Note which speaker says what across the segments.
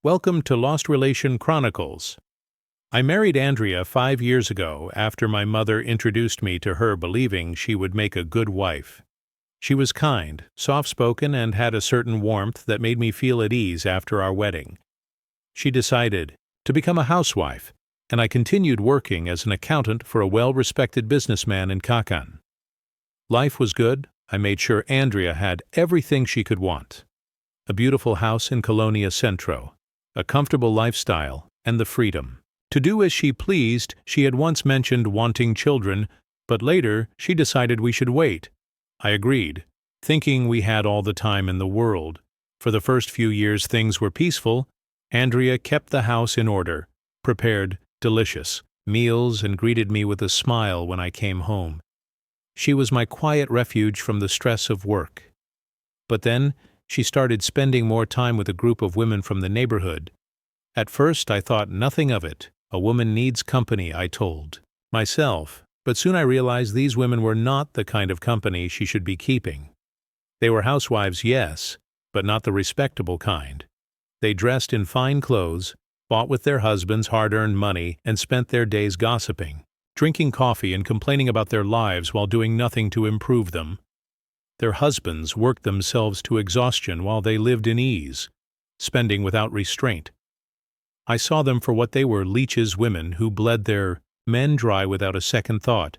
Speaker 1: Welcome to Lost Relation Chronicles. I married Andrea 5 years ago after my mother introduced me to her believing she would make a good wife. She was kind, soft-spoken, and had a certain warmth that made me feel at ease after our wedding. She decided to become a housewife, and I continued working as an accountant for a well-respected businessman in Kakan. Life was good. I made sure Andrea had everything she could want. A beautiful house in Colonia Centro, a comfortable lifestyle, and the freedom to do as she pleased. She had once mentioned wanting children, but later she decided we should wait. I agreed, thinking we had all the time in the world. For the first few years things were peaceful. Andrea kept the house in order, prepared delicious meals, and greeted me with a smile when I came home. She was my quiet refuge from the stress of work. But then she started spending more time with a group of women from the neighborhood. At first I thought nothing of it. A woman needs company, I told myself, but soon I realized these women were not the kind of company she should be keeping. They were housewives, yes, but not the respectable kind. They dressed in fine clothes, bought with their husbands' hard-earned money, and spent their days gossiping, drinking coffee and complaining about their lives while doing nothing to improve them. Their husbands worked themselves to exhaustion while they lived in ease, spending without restraint. I saw them for what they were, leeches, women who bled their men dry without a second thought,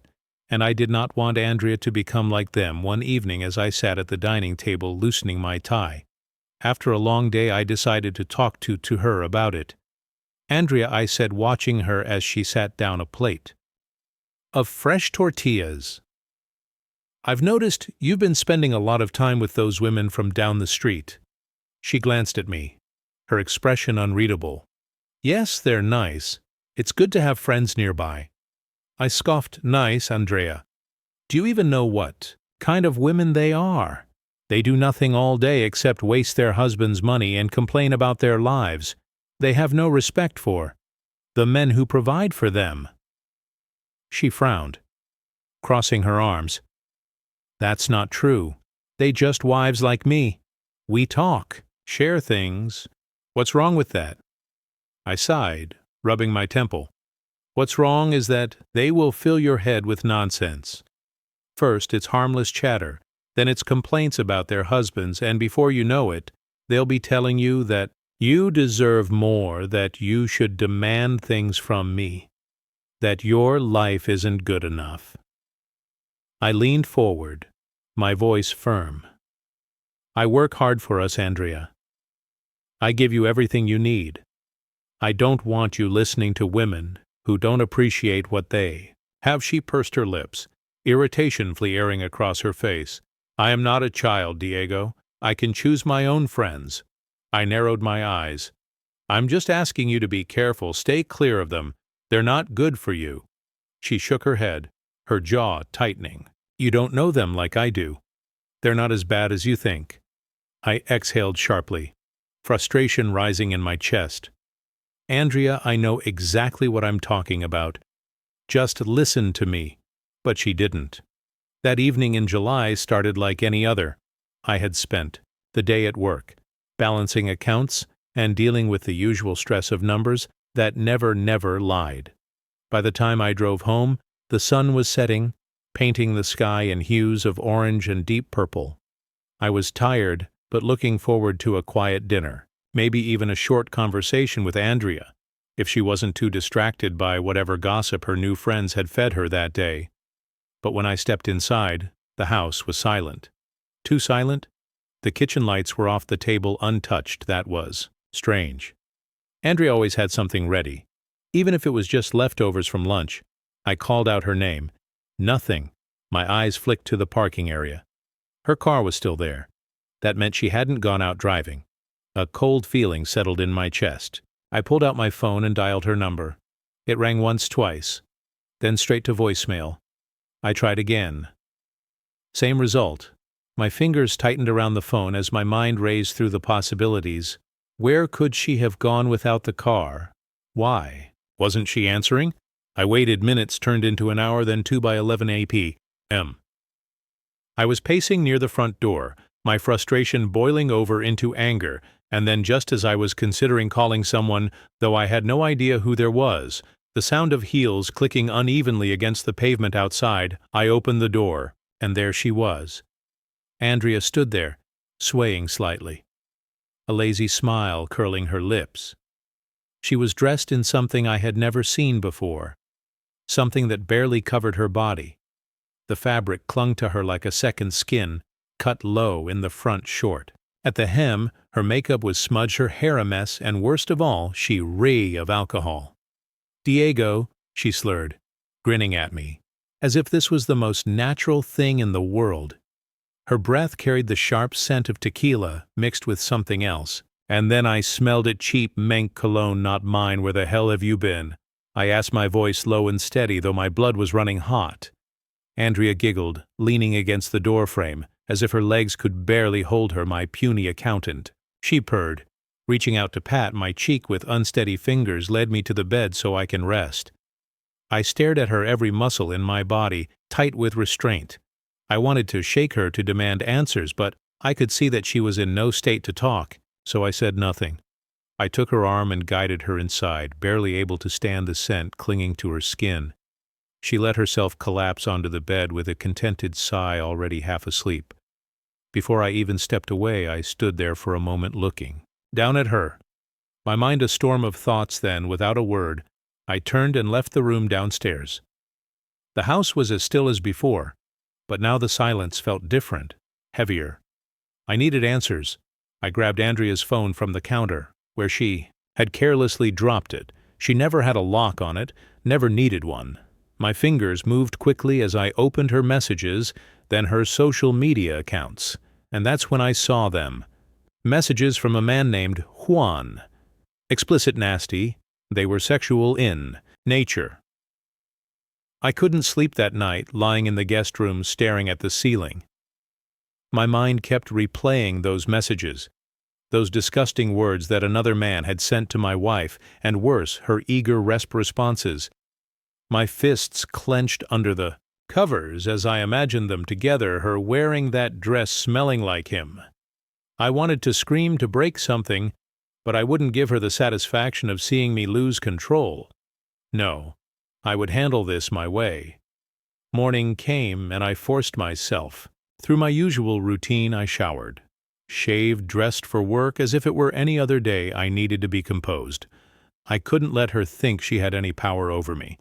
Speaker 1: and I did not want Andrea to become like them. One evening as I sat at the dining table loosening my tie, after a long day, I decided to talk to her about it. Andrea, I said, watching her as she sat down a plate of fresh tortillas. I've noticed you've been spending a lot of time with those women from down the street. She glanced at me, her expression unreadable. Yes, they're nice. It's good to have friends nearby. I scoffed. Nice, Andrea. Do you even know what kind of women they are? They do nothing all day except waste their husbands' money and complain about their lives. They have no respect for the men who provide for them. She frowned, crossing her arms. That's not true. They just wives like me. We talk, share things. What's wrong with that? I sighed, rubbing my temple. What's wrong is that they will fill your head with nonsense. First it's harmless chatter, then it's complaints about their husbands, and before you know it, they'll be telling you that you deserve more, that you should demand things from me, that your life isn't good enough. I leaned forward, my voice firm. I work hard for us, Andrea. I give you everything you need. I don't want you listening to women who don't appreciate what they have. She pursed her lips, irritation flaring across her face. I am not a child, Diego. I can choose my own friends. I narrowed my eyes. I'm just asking you to be careful. Stay clear of them. They're not good for you. She shook her head, her jaw tightening. You don't know them like I do. They're not as bad as you think. I exhaled sharply, frustration rising in my chest. Andrea, I know exactly what I'm talking about. Just listen to me. But she didn't. That evening in July started like any other. I had spent the day at work, balancing accounts and dealing with the usual stress of numbers that never lied. By the time I drove home, the sun was setting, painting the sky in hues of orange and deep purple. I was tired, but looking forward to a quiet dinner, maybe even a short conversation with Andrea, if she wasn't too distracted by whatever gossip her new friends had fed her that day. But when I stepped inside, the house was silent. Too silent? The kitchen lights were off, the table untouched. That was strange. Andrea always had something ready, even if it was just leftovers from lunch. I called out her name. Nothing. My eyes flicked to the parking area. Her car was still there. That meant she hadn't gone out driving. A cold feeling settled in my chest. I pulled out my phone and dialed her number. It rang once, twice, then straight to voicemail. I tried again. Same result. My fingers tightened around the phone as my mind raced through the possibilities. Where could she have gone without the car? Why? Wasn't she answering? I waited. Minutes turned into an hour, then 2 by 11 a.m. I was pacing near the front door, my frustration boiling over into anger. And then just as I was considering calling someone, though I had no idea who there was, the sound of heels clicking unevenly against the pavement outside, I opened the door, and there she was. Andrea stood there, swaying slightly, a lazy smile curling her lips. She was dressed in something I had never seen before, something that barely covered her body. The fabric clung to her like a second skin, cut low in the front short. At the hem, her makeup was smudged, her hair a mess, and worst of all, she reeked of alcohol. "Diego," she slurred, grinning at me, as if this was the most natural thing in the world. Her breath carried the sharp scent of tequila mixed with something else. "And then I smelled it, cheap Menk cologne, not mine. Where the hell have you been?" I asked, my voice low and steady, though my blood was running hot. Andrea giggled, leaning against the doorframe, as if her legs could barely hold her, my puny accountant. She purred, reaching out to pat my cheek with unsteady fingers, led me to the bed so I can rest. I stared at her, every muscle in my body tight with restraint. I wanted to shake her to demand answers, but I could see that she was in no state to talk, so I said nothing. I took her arm and guided her inside, barely able to stand the scent clinging to her skin. She let herself collapse onto the bed with a contented sigh, already half asleep. Before I even stepped away, I stood there for a moment looking down at her. My mind a storm of thoughts, then, without a word, I turned and left the room downstairs. The house was as still as before, but now the silence felt different, heavier. I needed answers. I grabbed Andrea's phone from the counter, where she had carelessly dropped it. She never had a lock on it, never needed one. My fingers moved quickly as I opened her messages, then her social media accounts, and that's when I saw them. Messages from a man named Juan. Explicit nasty, they were sexual in nature. I couldn't sleep that night, lying in the guest room staring at the ceiling. My mind kept replaying those messages, those disgusting words that another man had sent to my wife, and worse, her eager responses. My fists clenched under the covers as I imagined them together, her wearing that dress, smelling like him. I wanted to scream, to break something, but I wouldn't give her the satisfaction of seeing me lose control. No, I would handle this my way. Morning came, and I forced myself. Through my usual routine, I showered, shaved, dressed for work. As if it were any other day, I needed to be composed. I couldn't let her think she had any power over me.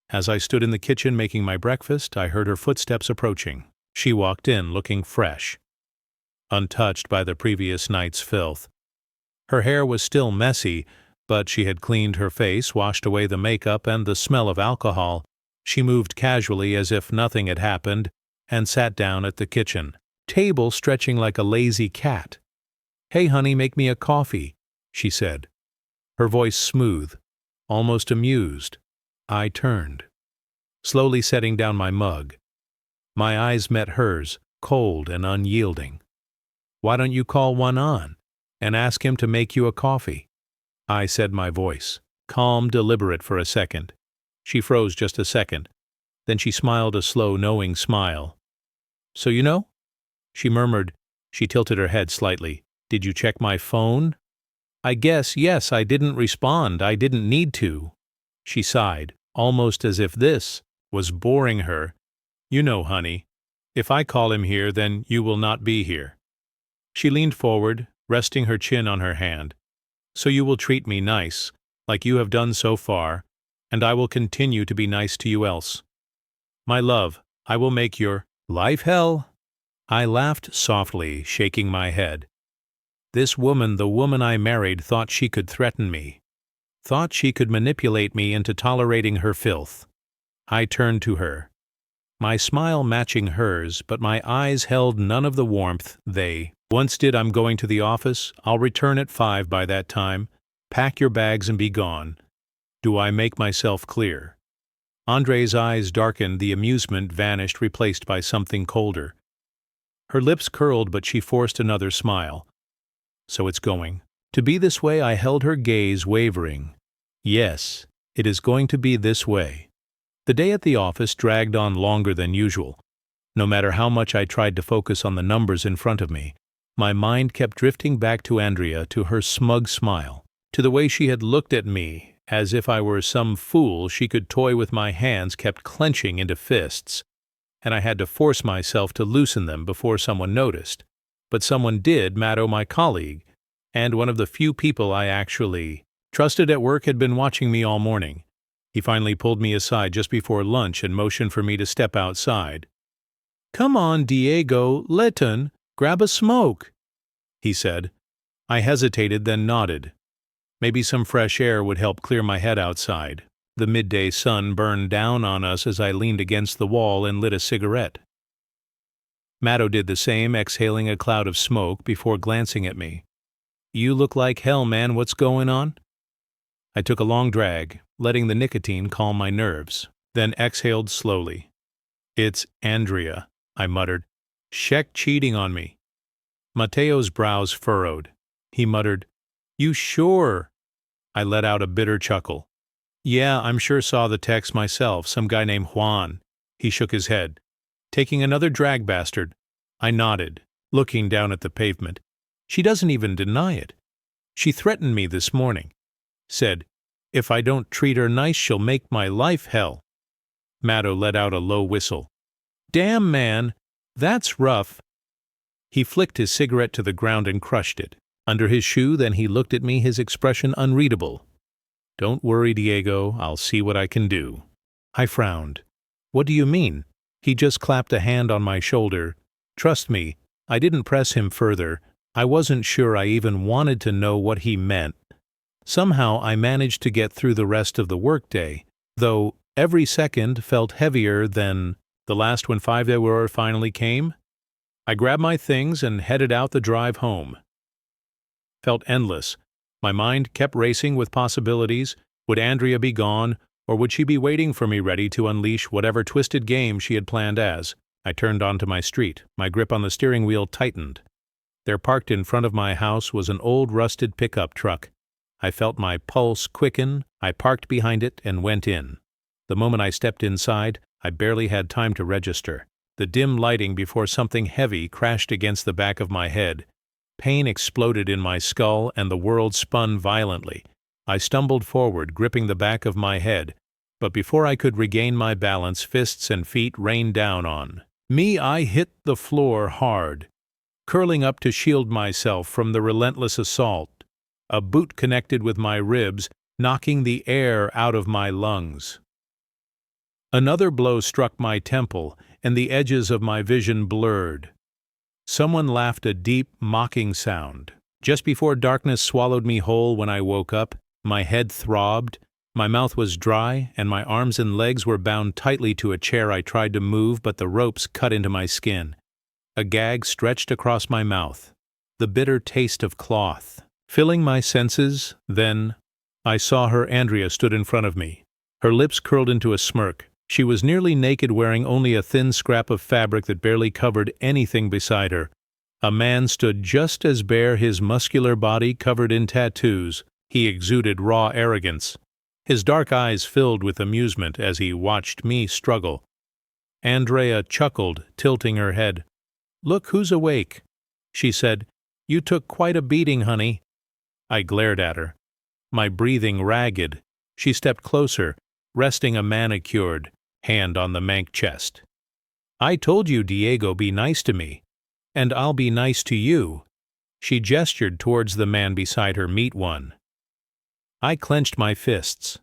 Speaker 1: As I stood in the kitchen making my breakfast, I heard her footsteps approaching. She walked in looking fresh, untouched by the previous night's filth. Her hair was still messy, but she had cleaned her face, washed away the makeup and the smell of alcohol. She moved casually as if nothing had happened, and sat down at the kitchen table, stretching like a lazy cat. "Hey, honey, make me a coffee," she said, her voice smooth, almost amused. I turned, slowly setting down my mug. My eyes met hers, cold and unyielding. "Why don't you call Juan on and ask him to make you a coffee?" I said, my voice calm, deliberate for a second. She froze just a second. Then she smiled a slow, knowing smile. "So you know?" she murmured. She tilted her head slightly. "Did you check my phone?" "I guess, yes, I didn't respond. I didn't need to." She sighed, almost as if this was boring her. "You know, honey, if I call him here, then you will not be here." She leaned forward, resting her chin on her hand. "So you will treat me nice, like you have done so far, and I will continue to be nice to you else. My love, I will make your life hell." I laughed softly, shaking my head. This woman, the woman I married, thought she could threaten me, thought she could manipulate me into tolerating her filth. I turned to her, my smile matching hers, but my eyes held none of the warmth they once did. "I'm going to the office. I'll return at 5 by that time. Pack your bags and be gone. Do I make myself clear?" Andre's eyes darkened, the amusement vanished, replaced by something colder. Her lips curled, but she forced another smile. "So it's going to be this way?" I held her gaze, wavering. "Yes, it is going to be this way." The day at the office dragged on longer than usual. No matter how much I tried to focus on the numbers in front of me, My mind kept drifting back to Andrea, to her smug smile, to the way she had looked at me, as if I were some fool she could toy with. My hands kept clenching into fists, and I had to force myself to loosen them before someone noticed. But someone did. Matto, my colleague, and one of the few people I actually trusted at work, had been watching me all morning. He finally pulled me aside just before lunch and motioned for me to step outside. "Come on, Diego, Letton, grab a smoke," he said. I hesitated, then nodded. Maybe some fresh air would help clear my head outside. The midday sun burned down on us as I leaned against the wall and lit a cigarette. Matto did the same, exhaling a cloud of smoke before glancing at me. "You look like hell, man. What's going on?" I took a long drag, letting the nicotine calm my nerves, then exhaled slowly. "It's Andrea," I muttered. "Sheck cheating on me." Mateo's brows furrowed. He muttered, "You sure?" I let out a bitter chuckle. "Yeah, I'm sure. Saw the text myself. Some guy named Juan." He shook his head. "Taking another drag, bastard." I nodded, looking down at the pavement. "She doesn't even deny it. She threatened me this morning. Said, if I don't treat her nice, she'll make my life hell." Matto let out a low whistle. "Damn, man, that's rough." He flicked his cigarette to the ground and crushed it under his shoe. Then he looked at me, his expression unreadable. "Don't worry, Diego, I'll see what I can do." I frowned. "What do you mean?" He just clapped a hand on my shoulder. Trust me, I didn't press him further. I wasn't sure I even wanted to know what he meant. Somehow I managed to get through the rest of the workday, though every second felt heavier than the last when 5 hour finally came. I grabbed my things and headed out the drive home. Felt endless. My mind kept racing with possibilities. Would Andrea be gone, or would she be waiting for me, ready to unleash whatever twisted game she had planned? As I turned onto my street, my grip on the steering wheel tightened. There, parked in front of my house, was an old rusted pickup truck. I felt my pulse quicken. I parked behind it and went in. The moment I stepped inside, I barely had time to register. The dim lighting before something heavy crashed against the back of my head. Pain exploded in my skull and the world spun violently. I stumbled forward, gripping the back of my head, but before I could regain my balance, fists and feet rained down on me. I hit the floor hard, curling up to shield myself from the relentless assault. A boot connected with my ribs, knocking the air out of my lungs. Another blow struck my temple, and the edges of my vision blurred. Someone laughed, a deep, mocking sound. Just before darkness swallowed me whole. When I woke up, my head throbbed, my mouth was dry, and my arms and legs were bound tightly to a chair. I tried to move, but the ropes cut into my skin. A gag stretched across my mouth, the bitter taste of cloth filling my senses. Then I saw her. Andrea stood in front of me. Her lips curled into a smirk. She was nearly naked, wearing only a thin scrap of fabric that barely covered anything beside her. A man stood just as bare, his muscular body covered in tattoos. He exuded raw arrogance. His dark eyes filled with amusement as he watched me struggle. Andrea chuckled, tilting her head. "Look who's awake," she said. "You took quite a beating, honey." I glared at her, my breathing ragged. She stepped closer, resting a manicured hand on the mank chest. "I told you, Diego, be nice to me, and I'll be nice to you." She gestured towards the man beside her. "Meet one." I clenched my fists,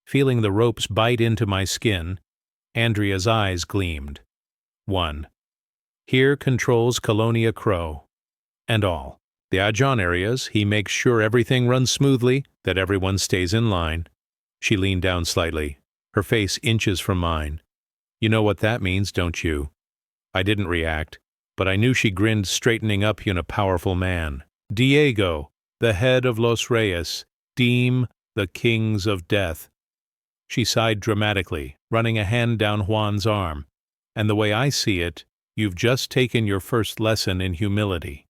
Speaker 1: feeling the ropes bite into my skin. Andrea's eyes gleamed. "One. Here controls Colonia Crow. And all the Ajon areas. He makes sure everything runs smoothly, that everyone stays in line." She leaned down slightly, her face inches from mine. "You know what that means, don't you?" I didn't react, but I knew she grinned, straightening up in a powerful man. "Diego, the head of Los Reyes, deem the kings of death." She sighed dramatically, running a hand down Juan's arm. "And the way I see it, you've just taken your first lesson in humility."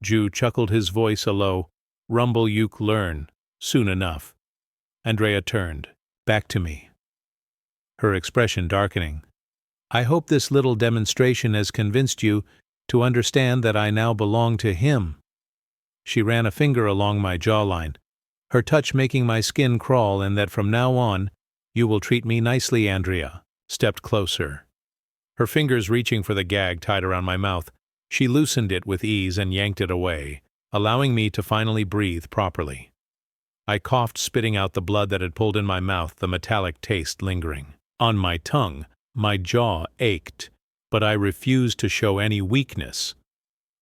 Speaker 1: Jew chuckled, his voice a low rumble. "You learn soon enough." Andrea turned back to me, her expression darkening. "I hope this little demonstration has convinced you to understand that I now belonged to him. She ran a finger along my jawline, her touch making my skin crawl, and that from now on, "You will treat me nicely, Andrea," stepped closer. Her fingers reaching for the gag tied around my mouth, she loosened it with ease and yanked it away, allowing me to finally breathe properly. I coughed, spitting out the blood that had pulled in my mouth, the metallic taste lingering. On my tongue, my jaw ached, but I refused to show any weakness.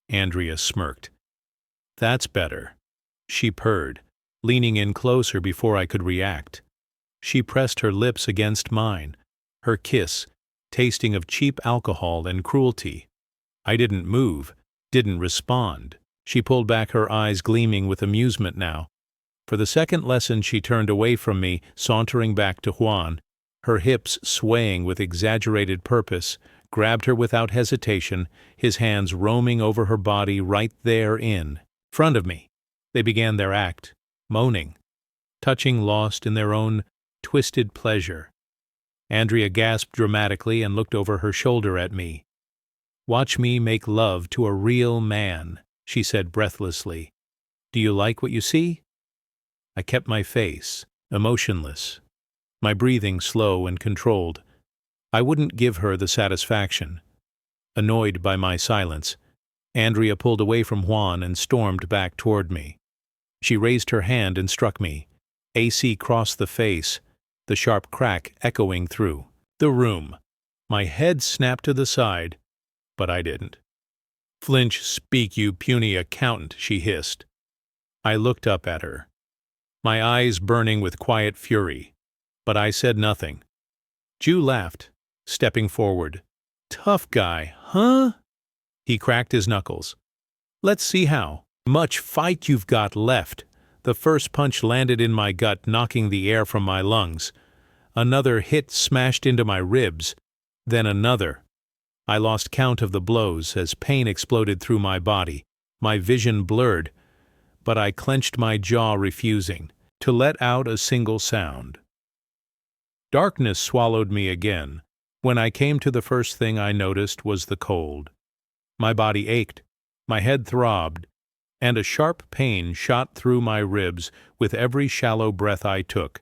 Speaker 1: Andrea smirked. "That's better," she purred, leaning in closer before I could react. She pressed her lips against mine, her kiss tasting of cheap alcohol and cruelty. I didn't move, didn't respond. She pulled back, her eyes gleaming with amusement now. For the second lesson she turned away from me, sauntering back to Juan, her hips swaying with exaggerated purpose, grabbed her without hesitation, his hands roaming over her body right there in front of me. They began their act, moaning, touching, lost in their own twisted pleasure. Andrea gasped dramatically and looked over her shoulder at me. "Watch me make love to a real man," she said breathlessly. "Do you like what you see?" I kept my face, emotionless, my breathing slow and controlled. I wouldn't give her the satisfaction. Annoyed by my silence, Andrea pulled away from Juan and stormed back toward me. She raised her hand and struck me. AC crossed the face, the sharp crack echoing through the room. My head snapped to the side, but I didn't. "Flinch, speak, you puny accountant," she hissed. I looked up at her, my eyes burning with quiet fury, but I said nothing. Ju laughed, stepping forward. "Tough guy, huh?" He cracked his knuckles. "Let's see how much fight you've got left." The first punch landed in my gut, knocking the air from my lungs. Another hit smashed into my ribs, then another. I lost count of the blows as pain exploded through my body. My vision blurred, but I clenched my jaw, refusing to let out a single sound. Darkness swallowed me again. When I came to, the first thing I noticed was the cold. My body ached, my head throbbed, and a sharp pain shot through my ribs with every shallow breath I took.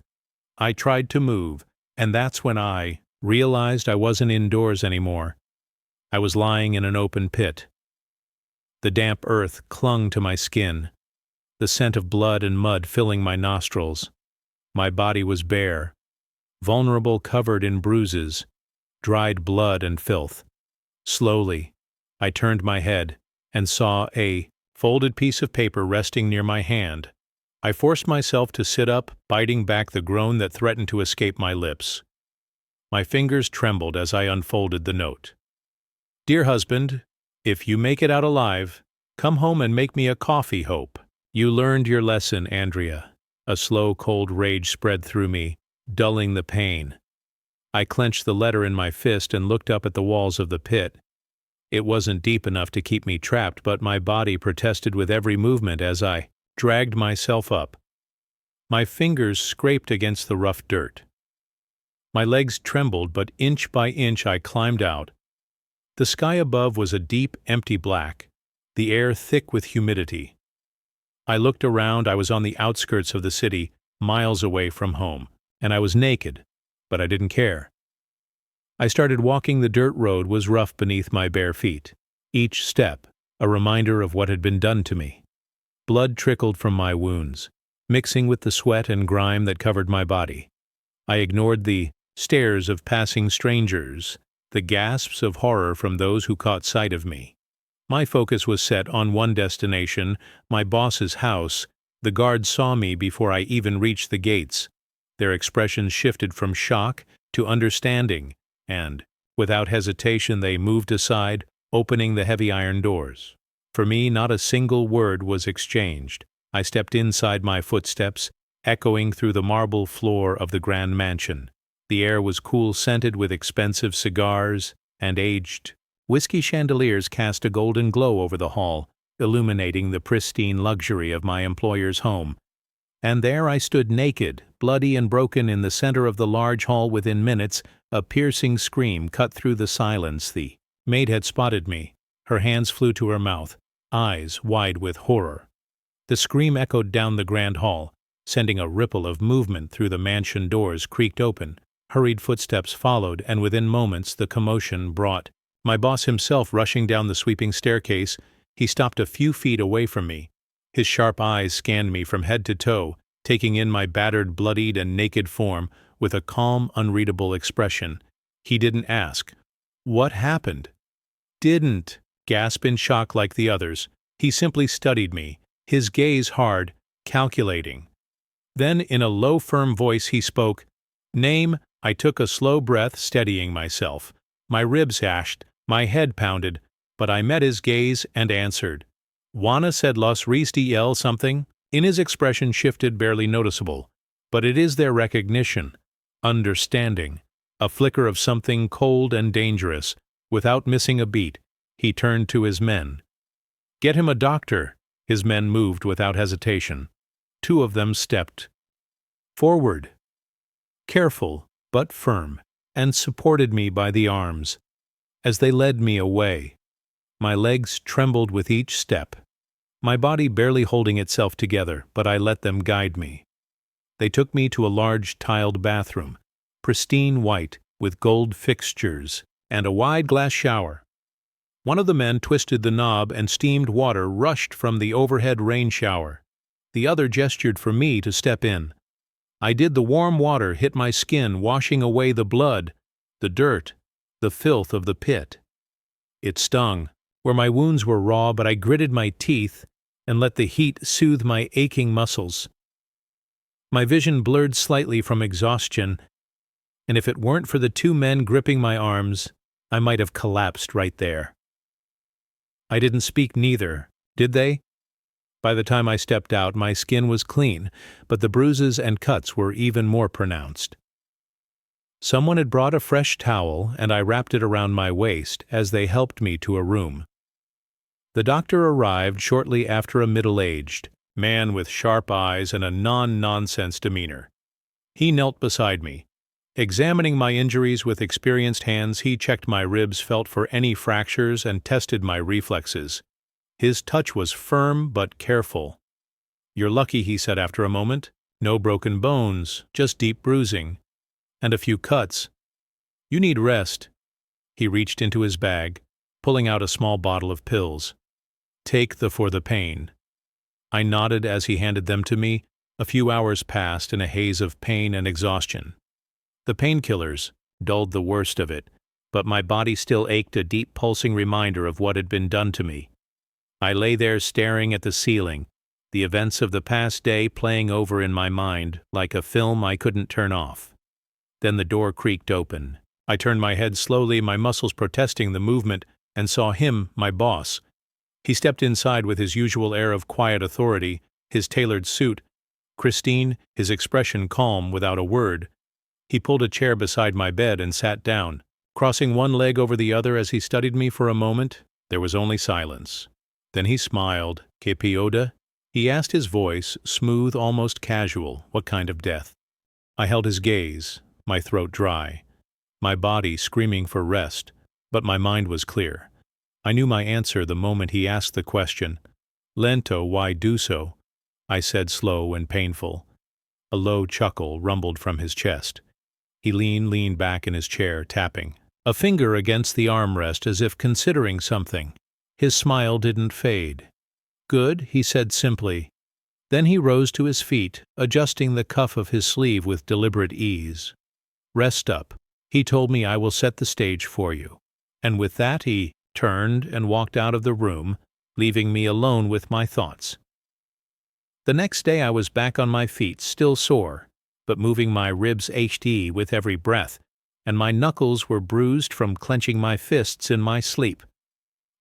Speaker 1: I tried to move, and that's when I realized I wasn't indoors anymore. I was lying in an open pit. The damp earth clung to my skin, the scent of blood and mud filling my nostrils. My body was bare, vulnerable, covered in bruises, dried blood and filth. Slowly, I turned my head and saw a folded piece of paper resting near my hand. I forced myself to sit up, biting back the groan that threatened to escape my lips. My fingers trembled as I unfolded the note. "Dear husband, if you make it out alive, come home and make me a coffee, hope. You learned your lesson, Andrea." A slow, cold rage spread through me, dulling the pain. I clenched the letter in my fist and looked up at the walls of the pit. It wasn't deep enough to keep me trapped, but my body protested with every movement as I dragged myself up. My fingers scraped against the rough dirt. My legs trembled, but inch by inch I climbed out. The sky above was a deep, empty black, the air thick with humidity. I looked around. I was on the outskirts of the city, miles away from home, and I was naked, but I didn't care. I started walking. The dirt road was rough beneath my bare feet, each step a reminder of what had been done to me. Blood trickled from my wounds, mixing with the sweat and grime that covered my body. I ignored the stares of passing strangers, the gasps of horror from those who caught sight of me. My focus was set on one destination, my boss's house. The guards saw me before I even reached the gates. Their expressions shifted from shock to understanding, and, without hesitation, they moved aside, opening the heavy iron doors. For me, not a single word was exchanged. I stepped inside, my footsteps echoing through the marble floor of the grand mansion. The air was cool, scented with expensive cigars, and aged whiskey chandeliers cast a golden glow over the hall, illuminating the pristine luxury of my employer's home. And there I stood, naked, bloody and broken, in the center of the large hall. Within minutes, a piercing scream cut through the silence. The maid had spotted me, Her hands flew to her mouth, eyes wide with horror. The scream echoed down the grand hall, sending a ripple of movement through the mansion. Doors creaked open, hurried footsteps followed, and within moments the commotion brought my boss himself rushing down the sweeping staircase. He stopped a few feet away from me. His sharp eyes scanned me from head to toe, taking in my battered, bloodied, and naked form with a calm, unreadable expression. He didn't ask, "What happened?" Didn't gasp in shock like the others. He simply studied me, his gaze hard, calculating. Then, in a low, firm voice, he spoke. "Name." I took a slow breath, steadying myself. My ribs hashed, my head pounded, but I met his gaze and answered. "Juana," said Los Ristiel something. In his expression shifted, barely noticeable. But it is their recognition, understanding, a flicker of something cold and dangerous. Without missing a beat, he turned to his men. "Get him a doctor." His men moved without hesitation. Two of them stepped forward, careful but firm, and supported me by the arms. As they led me away, my legs trembled with each step, my body barely holding itself together, but I let them guide me. They took me to a large tiled bathroom, pristine white, with gold fixtures and a wide glass shower. One of the men twisted the knob and steamed water rushed from the overhead rain shower. The other gestured for me to step in. I did. The warm water hit my skin, washing away the blood, the dirt, the filth of the pit. It stung, where my wounds were raw, but I gritted my teeth and let the heat soothe my aching muscles. My vision blurred slightly from exhaustion, and if it weren't for the two men gripping my arms, I might have collapsed right there. I didn't speak neither, did they? By the time I stepped out, my skin was clean, but the bruises and cuts were even more pronounced. Someone had brought a fresh towel, and I wrapped it around my waist as they helped me to a room. The doctor arrived shortly after, a middle-aged man with sharp eyes and a non-nonsense demeanor. He knelt beside me. Examining my injuries with experienced hands, he checked my ribs, felt for any fractures, and tested my reflexes. His touch was firm but careful. "You're lucky," he said after a moment. "No broken bones, just deep bruising. And a few cuts. You need rest." He reached into his bag, pulling out a small bottle of pills. "Take the for the pain." I nodded as he handed them to me. A few hours passed in a haze of pain and exhaustion. The painkillers dulled the worst of it, but my body still ached, a deep pulsing reminder of what had been done to me. I lay there staring at the ceiling, the events of the past day playing over in my mind like a film I couldn't turn off. Then the door creaked open. I turned my head slowly, my muscles protesting the movement, and saw him, my boss. He stepped inside with his usual air of quiet authority, his tailored suit pristine, his expression calm without a word. He pulled a chair beside my bed and sat down, crossing one leg over the other as he studied me for a moment. There was only silence. Then he smiled. "Que pioda?" He asked, his voice smooth, almost casual. "What kind of death?" I held his gaze, my throat dry, my body screaming for rest, but my mind was clear. I knew my answer the moment he asked the question. "Lento, why do so?" I said, slow and painful. A low chuckle rumbled from his chest. He leaned back in his chair, tapping a finger against the armrest as if considering something. His smile didn't fade. "Good," he said simply. Then he rose to his feet, adjusting the cuff of his sleeve with deliberate ease. "Rest up," he told me. "I will set the stage for you." And with that he turned and walked out of the room, leaving me alone with my thoughts. The next day I was back on my feet, still sore, but moving. My ribs ached with every breath, and my knuckles were bruised from clenching my fists in my sleep.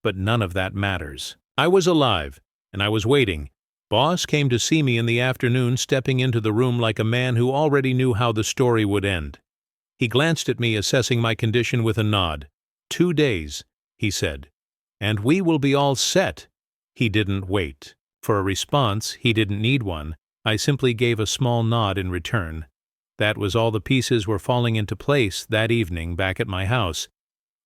Speaker 1: But none of that matters. I was alive, and I was waiting. Boss came to see me in the afternoon, stepping into the room like a man who already knew how the story would end. He glanced at me, assessing my condition with a nod. 2 days, he said, and we will be all set. He didn't wait for a response. He didn't need one. I simply gave a small nod in return. That was all. The pieces were falling into place that evening back at my house.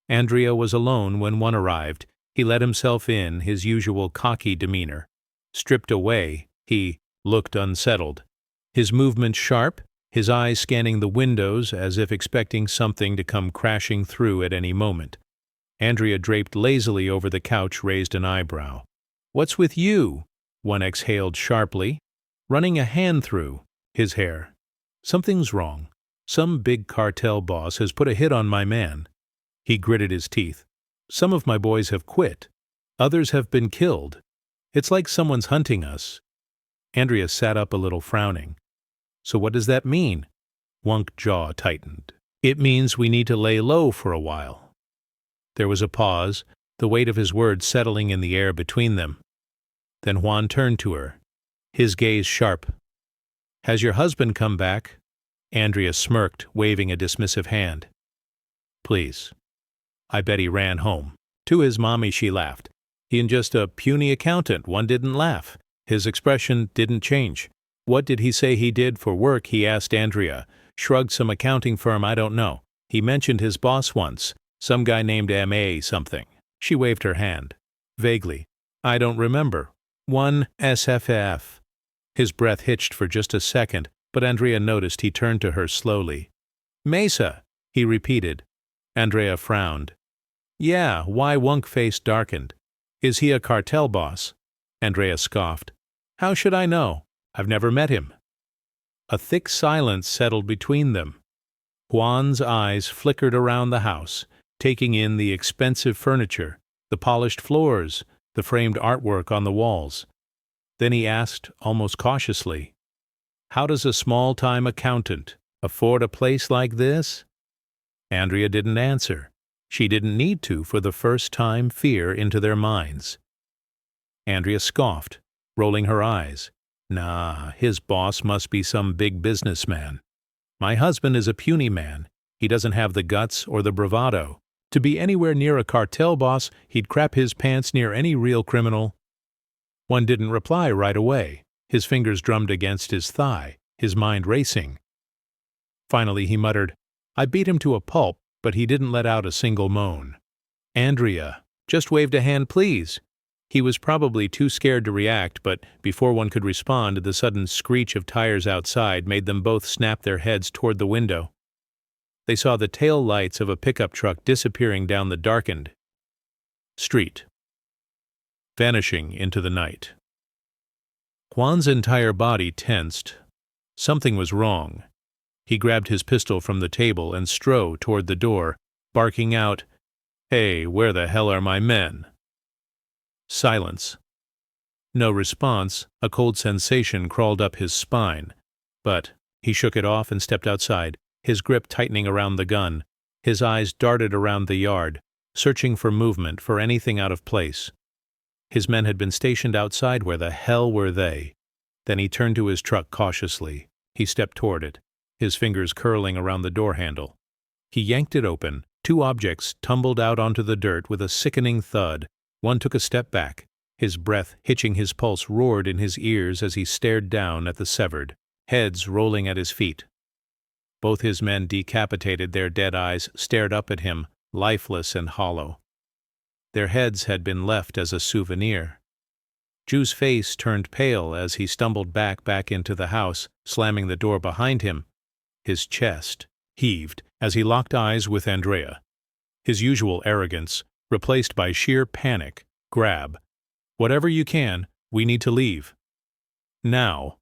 Speaker 1: Andrea was alone when one arrived. He let himself in, his usual cocky demeanor. Stripped away, he looked unsettled. His movements sharp, his eyes scanning the windows as if expecting something to come crashing through at any moment. Andrea, draped lazily over the couch, raised an eyebrow. "What's with you?" One exhaled sharply, running a hand through his hair. "Something's wrong. Some big cartel boss has put a hit on my man." He gritted his teeth. "Some of my boys have quit. Others have been killed. It's like someone's hunting us." Andrea sat up a little, frowning. "So what does that mean?" Wonk's jaw tightened. "It means we need to lay low for a while." There was a pause, the weight of his words settling in the air between them. Then Juan turned to her, his gaze sharp. "Has your husband come back?" Andrea smirked, waving a dismissive hand. "Please. I bet he ran home." To his mommy she laughed. "He and just a puny accountant." One didn't laugh. His expression didn't change. "What did he say he did for work?" he asked Andrea. "Shrugged some accounting firm, I don't know. He mentioned his boss once. Some guy named M.A. something." She waved her hand. Vaguely. "I don't remember. One SFF." His breath hitched for just a second, but Andrea noticed he turned to her slowly. "Mesa," he repeated. Andrea frowned. "Yeah, why?" Wonk's face darkened. "Is he a cartel boss?" Andrea scoffed. "How should I know? I've never met him." A thick silence settled between them. Juan's eyes flickered around the house, taking in the expensive furniture, the polished floors, the framed artwork on the walls. Then he asked, almost cautiously, "How does a small-time accountant afford a place like this?" Andrea didn't answer. She didn't need to, for the first time fear into their minds. Andrea scoffed, rolling her eyes. "Nah, his boss must be some big businessman. My husband is a puny man. He doesn't have the guts or the bravado. To be anywhere near a cartel boss, he'd crap his pants near any real criminal." One didn't reply right away. His fingers drummed against his thigh, his mind racing. Finally he muttered, "I beat him to a pulp," but he didn't let out a single moan. Andrea just waved a hand, "Please." He was probably too scared to react, but before one could respond, the sudden screech of tires outside made them both snap their heads toward the window. They saw the tail lights of a pickup truck disappearing down the darkened street, vanishing into the night. Juan's entire body tensed. Something was wrong. He grabbed his pistol from the table and strode toward the door, barking out, "Hey, where the hell are my men?" Silence. No response. A cold sensation crawled up his spine. But he shook it off and stepped outside, his grip tightening around the gun. His eyes darted around the yard, searching for movement, for anything out of place. His men had been stationed outside. Where the hell were they? Then he turned to his truck cautiously. He stepped toward it, his fingers curling around the door handle. He yanked it open. Two objects tumbled out onto the dirt with a sickening thud. One took a step back. His breath, hitching his pulse, roared in his ears as he stared down at the severed heads rolling at his feet. Both his men, decapitated, their dead eyes stared up at him, lifeless and hollow. Their heads had been left as a souvenir. Ju's face turned pale as he stumbled back into the house, slamming the door behind him. His chest heaved as he locked eyes with Andrea. His usual arrogance replaced by sheer panic. "Grab whatever you can. We need to leave. Now."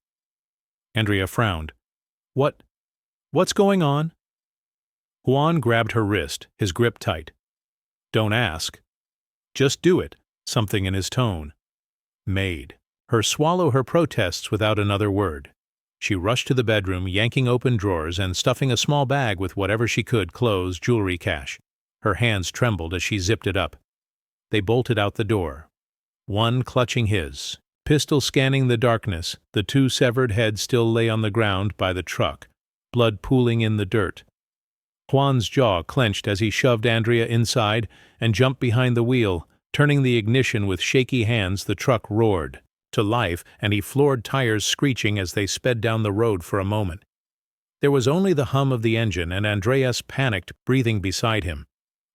Speaker 1: Andrea frowned. What's going on?" Juan grabbed her wrist, his grip tight. "Don't ask. Just do it." Something in his tone made her swallow her protests without another word. She rushed to the bedroom, yanking open drawers and stuffing a small bag with whatever she could, clothes, jewelry, cash. Her hands trembled as she zipped it up. They bolted out the door, one clutching his pistol, scanning the darkness. The two severed heads still lay on the ground by the truck, blood pooling in the dirt. Juan's jaw clenched as he shoved Andrea inside and jumped behind the wheel. Turning the ignition with shaky hands, the truck roared to life, and he floored tires, screeching as they sped down the road for a moment. There was only the hum of the engine and Andreas, panicked, breathing beside him.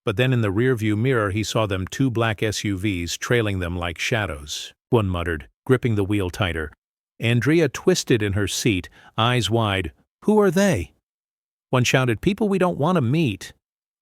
Speaker 1: But then in the rearview mirror he saw them 2 black SUVs trailing them like shadows. One muttered, gripping the wheel tighter. Andrea twisted in her seat, eyes wide. "Who are they?" One shouted, "People we don't want to meet."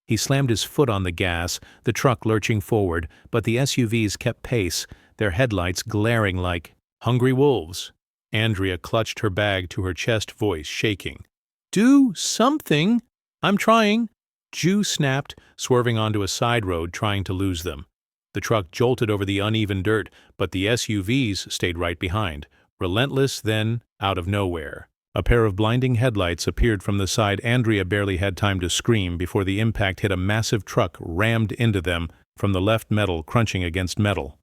Speaker 1: He slammed his foot on the gas, the truck lurching forward, but the SUVs kept pace, their headlights glaring like hungry wolves. Andrea clutched her bag to her chest, voice shaking. "Do something! I'm trying!" Ju snapped, swerving onto a side road, trying to lose them. The truck jolted over the uneven dirt, but the SUVs stayed right behind, relentless. Then, out of nowhere, a pair of blinding headlights appeared from the side. Andrea barely had time to scream before the impact hit a massive truck rammed into them from the left, metal crunching against metal.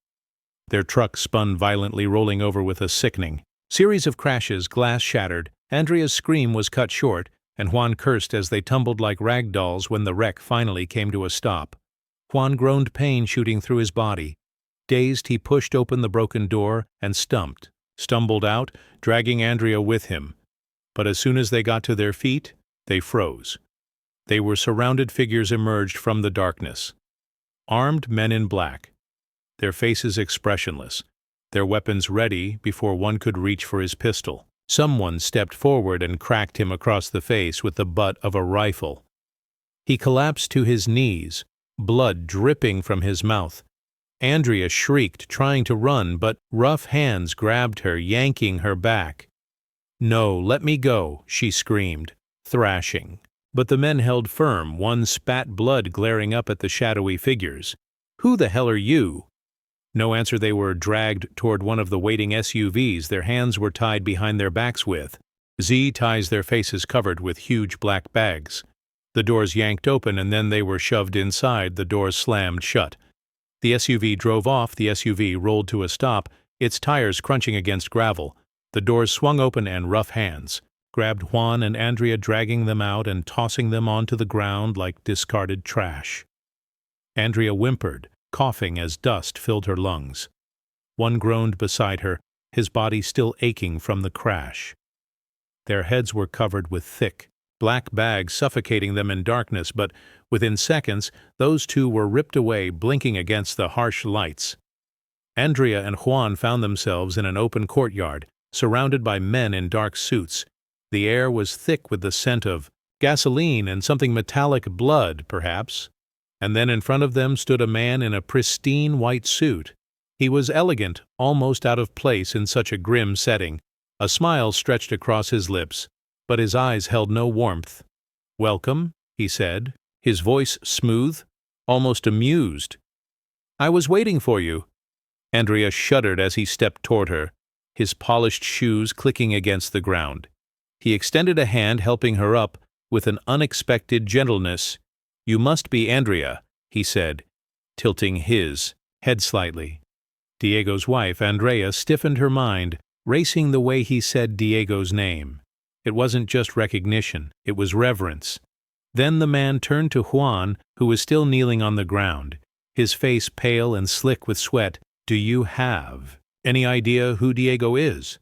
Speaker 1: Their truck spun violently, rolling over with a sickening series of crashes. Glass shattered. Andrea's scream was cut short, and Juan cursed as they tumbled like rag dolls when the wreck finally came to a stop. Juan groaned, pain shooting through his body. Dazed, he pushed open the broken door and stumbled out, dragging Andrea with him. But as soon as they got to their feet, they froze. They were surrounded. Figures emerged from the darkness. Armed men in black, their faces expressionless, their weapons ready before one could reach for his pistol. Someone stepped forward and cracked him across the face with the butt of a rifle. He collapsed to his knees, blood dripping from his mouth. Andrea shrieked, trying to run, but rough hands grabbed her, yanking her back. "No, let me go," she screamed, thrashing. But the men held firm. One spat blood, glaring up at the shadowy figures. "Who the hell are you?" No answer. They were dragged toward one of the waiting SUVs. Their hands were tied behind their backs with ties, their faces covered with huge black bags. The doors yanked open, and then they were shoved inside. The doors slammed shut. The SUV drove off. The SUV rolled to a stop, its tires crunching against gravel. The doors swung open, and rough hands grabbed Juan and Andrea, dragging them out and tossing them onto the ground like discarded trash. Andrea whimpered, coughing as dust filled her lungs. One groaned beside her, his body still aching from the crash. Their heads were covered with thick, black bags suffocating them in darkness, but within seconds those 2 were ripped away, blinking against the harsh lights. Andrea and Juan found themselves in an open courtyard, surrounded by men in dark suits. The air was thick with the scent of gasoline and something metallic, blood, perhaps. And then in front of them stood a man in a pristine white suit. He was elegant, almost out of place in such a grim setting. A smile stretched across his lips, but his eyes held no warmth. "Welcome," he said, his voice smooth, almost amused. "I was waiting for you." Andrea shuddered as he stepped toward her, his polished shoes clicking against the ground. He extended a hand, helping her up with an unexpected gentleness. "You must be Andrea," he said, tilting his head slightly. Diego's wife, Andrea, stiffened her mind, racing the way he said Diego's name. It wasn't just recognition, it was reverence. Then the man turned to Juan, who was still kneeling on the ground, his face pale and slick with sweat. "Do you have any idea who Diego is?"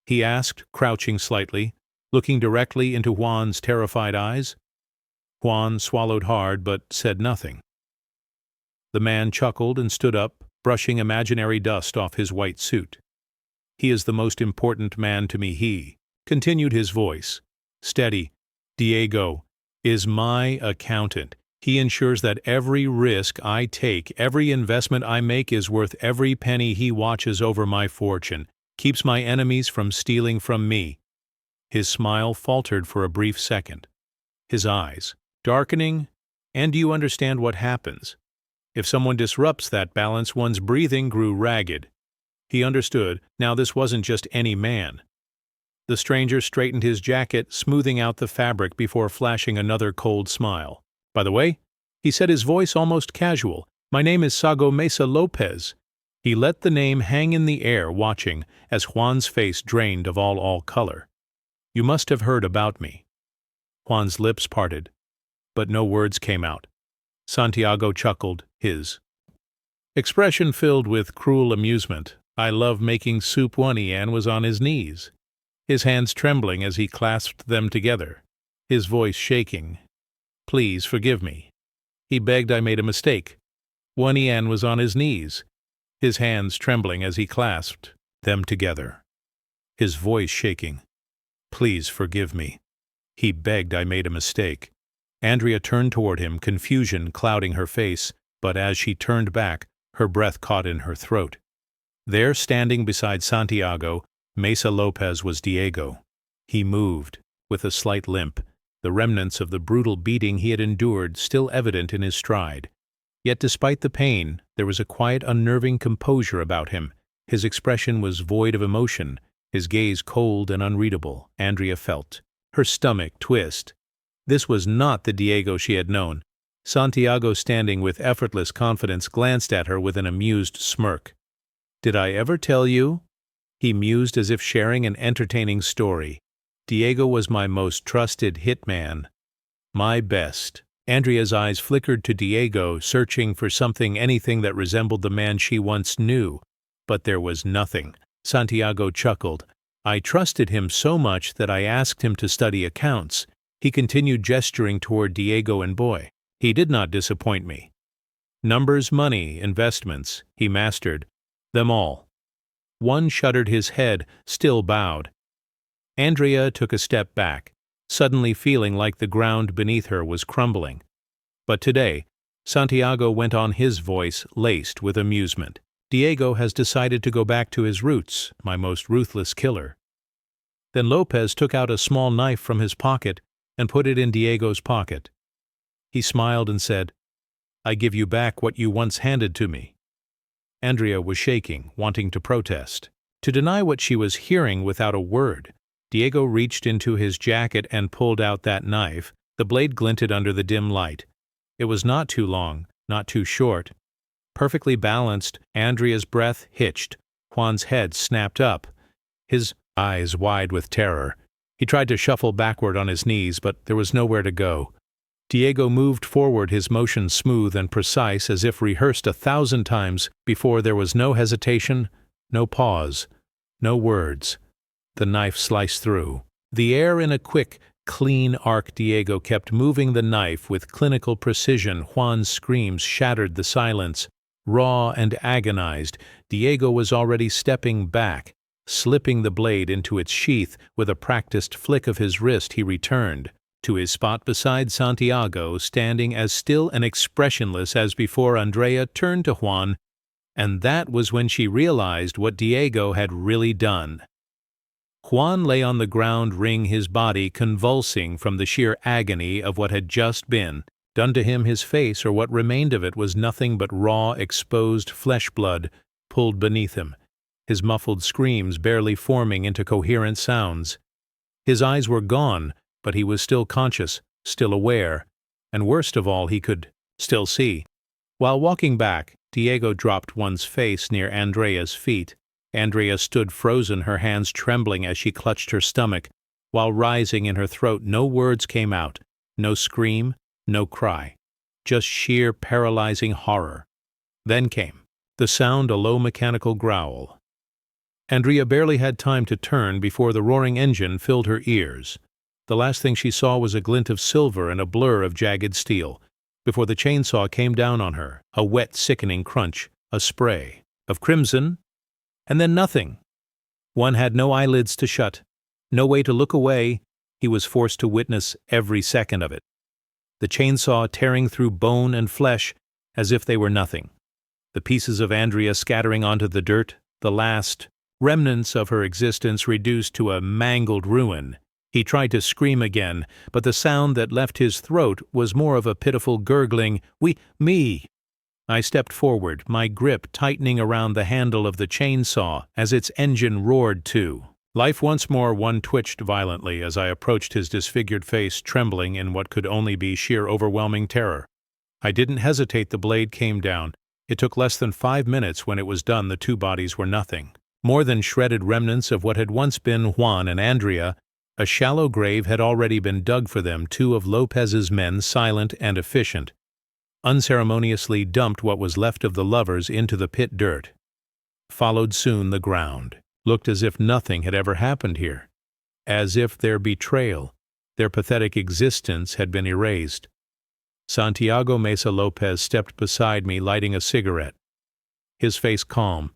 Speaker 1: he asked, crouching slightly, looking directly into Juan's terrified eyes. Juan swallowed hard but said nothing. The man chuckled and stood up, brushing imaginary dust off his white suit. "He is the most important man to me," he continued, his voice steady. "Diego is my accountant. He ensures that every risk I take, every investment I make is worth every penny. He watches over my fortune, keeps my enemies from stealing from me." His smile faltered for a brief second, his eyes darkening. "And do you understand what happens? If someone disrupts that balance, one's breathing grew ragged." He understood. Now this wasn't just any man. The stranger straightened his jacket, smoothing out the fabric before flashing another cold smile. "By the way," he said, his voice almost casual, "my name is Sago Mesa Lopez." He let the name hang in the air, watching as Juan's face drained of all color. "You must have heard about me." Juan's lips parted, but no words came out. Santiago chuckled, his expression filled with cruel amusement. "I love making soup." Juan was on his knees, his hands trembling as he clasped them together, his voice shaking. "Please forgive me." He begged I made a mistake. Juan Ian was on his knees, his hands trembling as he clasped them together, his voice shaking. Please forgive me. He begged I made a mistake. Andrea turned toward him, confusion clouding her face, but as she turned back, her breath caught in her throat. There, standing beside Santiago, Mesa Lopez, was Diego. He moved, with a slight limp, the remnants of the brutal beating he had endured still evident in his stride. Yet despite the pain, there was a quiet, unnerving composure about him. His expression was void of emotion, his gaze cold and unreadable. Andrea felt her stomach twist. This was not the Diego she had known. Santiago, standing with effortless confidence, glanced at her with an amused smirk. "Did I ever tell you?" He mused as if sharing an entertaining story. "Diego was my most trusted hitman. My best." Andrea's eyes flickered to Diego, searching for something, anything that resembled the man she once knew. But there was nothing. Santiago chuckled. "I trusted him so much that I asked him to study accounts." He continued, gesturing toward Diego and Boy. "He did not disappoint me. Numbers, money, investments, he mastered them all." One shuddered his head, still bowed. Andrea took a step back, suddenly feeling like the ground beneath her was crumbling. "But today," Santiago went on, his voice laced with amusement, "Diego has decided to go back to his roots, my most ruthless killer." Then Lopez took out a small knife from his pocket and put it in Diego's pocket. He smiled and said, "I give you back what you once handed to me." Andrea was shaking, wanting to protest, to deny what she was hearing without a word. Diego reached into his jacket and pulled out that knife. The blade glinted under the dim light. It was not too long, not too short. Perfectly balanced, Andrea's breath hitched. Juan's head snapped up, his eyes wide with terror. He tried to shuffle backward on his knees, but there was nowhere to go. Diego moved forward, his motion smooth and precise, as if rehearsed 1,000 times before. There was no hesitation, no pause, no words. The knife sliced through the air in a quick, clean arc. Diego kept moving the knife with clinical precision. Juan's screams shattered the silence. Raw and agonized, Diego was already stepping back, slipping the blade into its sheath. With a practiced flick of his wrist, he returned to his spot beside Santiago, standing as still and expressionless as before. Andrea turned to Juan, and that was when she realized what Diego had really done. Juan lay on the ground, wringing his body, convulsing from the sheer agony of what had just been done to him. His face, or what remained of it, was nothing but raw, exposed flesh, blood pulled beneath him, his muffled screams barely forming into coherent sounds. His eyes were gone, but he was still conscious, still aware, and worst of all, he could still see. While walking back, Diego dropped one's face near Andrea's feet. Andrea stood frozen, her hands trembling as she clutched her stomach, while rising in her throat. No words came out, no scream, no cry, just sheer paralyzing horror. Then came the sound, a low mechanical growl. Andrea barely had time to turn before the roaring engine filled her ears. The last thing she saw was a glint of silver and a blur of jagged steel, before the chainsaw came down on her, a wet, sickening crunch, a spray of crimson, and then nothing. One had no eyelids to shut, no way to look away. He was forced to witness every second of it. The chainsaw tearing through bone and flesh as if they were nothing. The pieces of Andrea scattering onto the dirt, the last remnants of her existence reduced to a mangled ruin. He tried to scream again, but the sound that left his throat was more of a pitiful gurgling, me. I stepped forward, my grip tightening around the handle of the chainsaw as its engine roared to life once more. One twitched violently as I approached his disfigured face, trembling in what could only be sheer overwhelming terror. I didn't hesitate. The blade came down. It took less than 5 minutes. When it was done, the two bodies were nothing more than shredded remnants of what had once been Juan and Andrea. A shallow grave had already been dug for them. Two of Lopez's men, silent and efficient, unceremoniously dumped what was left of the lovers into the pit dirt. Followed soon the ground. Looked as if nothing had ever happened here, as if their betrayal, their pathetic existence, had been erased. Santiago Mesa Lopez stepped beside me, lighting a cigarette. His face calm.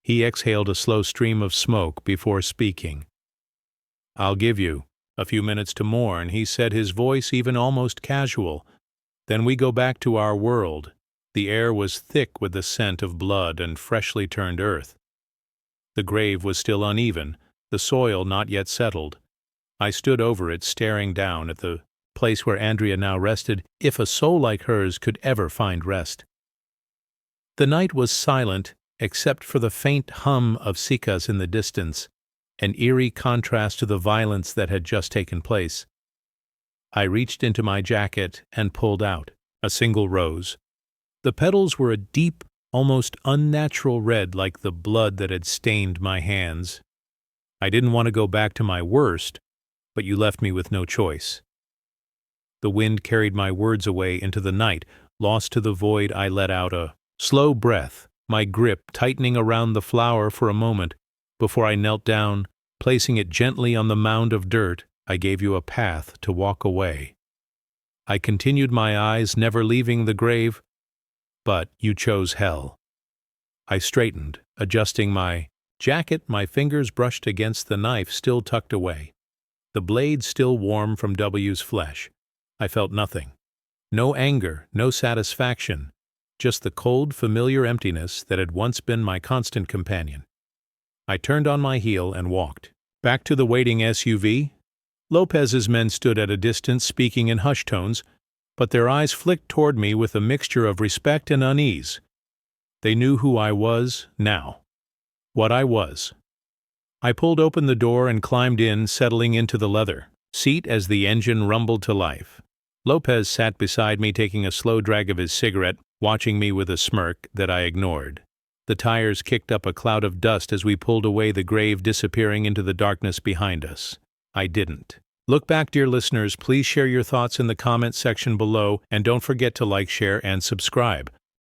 Speaker 1: He exhaled a slow stream of smoke before speaking. "I'll give you a few minutes to mourn," he said, his voice even almost casual. "Then we go back to our world." The air was thick with the scent of blood and freshly turned earth. The grave was still uneven, the soil not yet settled. I stood over it, staring down at the place where Andrea now rested, if a soul like hers could ever find rest. The night was silent, except for the faint hum of cicadas in the distance, an eerie contrast to the violence that had just taken place. I reached into my jacket and pulled out a single rose. The petals were a deep, almost unnatural red, like the blood that had stained my hands. I didn't want to go back to my worst, but you left me with no choice. The wind carried my words away into the night. Lost to the void, I let out a slow breath, my grip tightening around the flower for a moment. Before I knelt down, placing it gently on the mound of dirt, I gave you a path to walk away. I continued my eyes, never leaving the grave, but you chose hell. I straightened, adjusting my jacket, my fingers brushed against the knife still tucked away, the blade still warm from W's flesh. I felt nothing. No anger, no satisfaction, just the cold, familiar emptiness that had once been my constant companion. I turned on my heel and walked back to the waiting SUV. Lopez's men stood at a distance, speaking in hushed tones, but their eyes flicked toward me with a mixture of respect and unease. They knew who I was now, what I was. I pulled open the door and climbed in, settling into the leather seat as the engine rumbled to life. Lopez sat beside me, taking a slow drag of his cigarette, watching me with a smirk that I ignored. The tires kicked up a cloud of dust as we pulled away, the grave disappearing into the darkness behind us. I didn't look back. Dear listeners, please share your thoughts in the comments section below, and don't forget to like, share, and subscribe.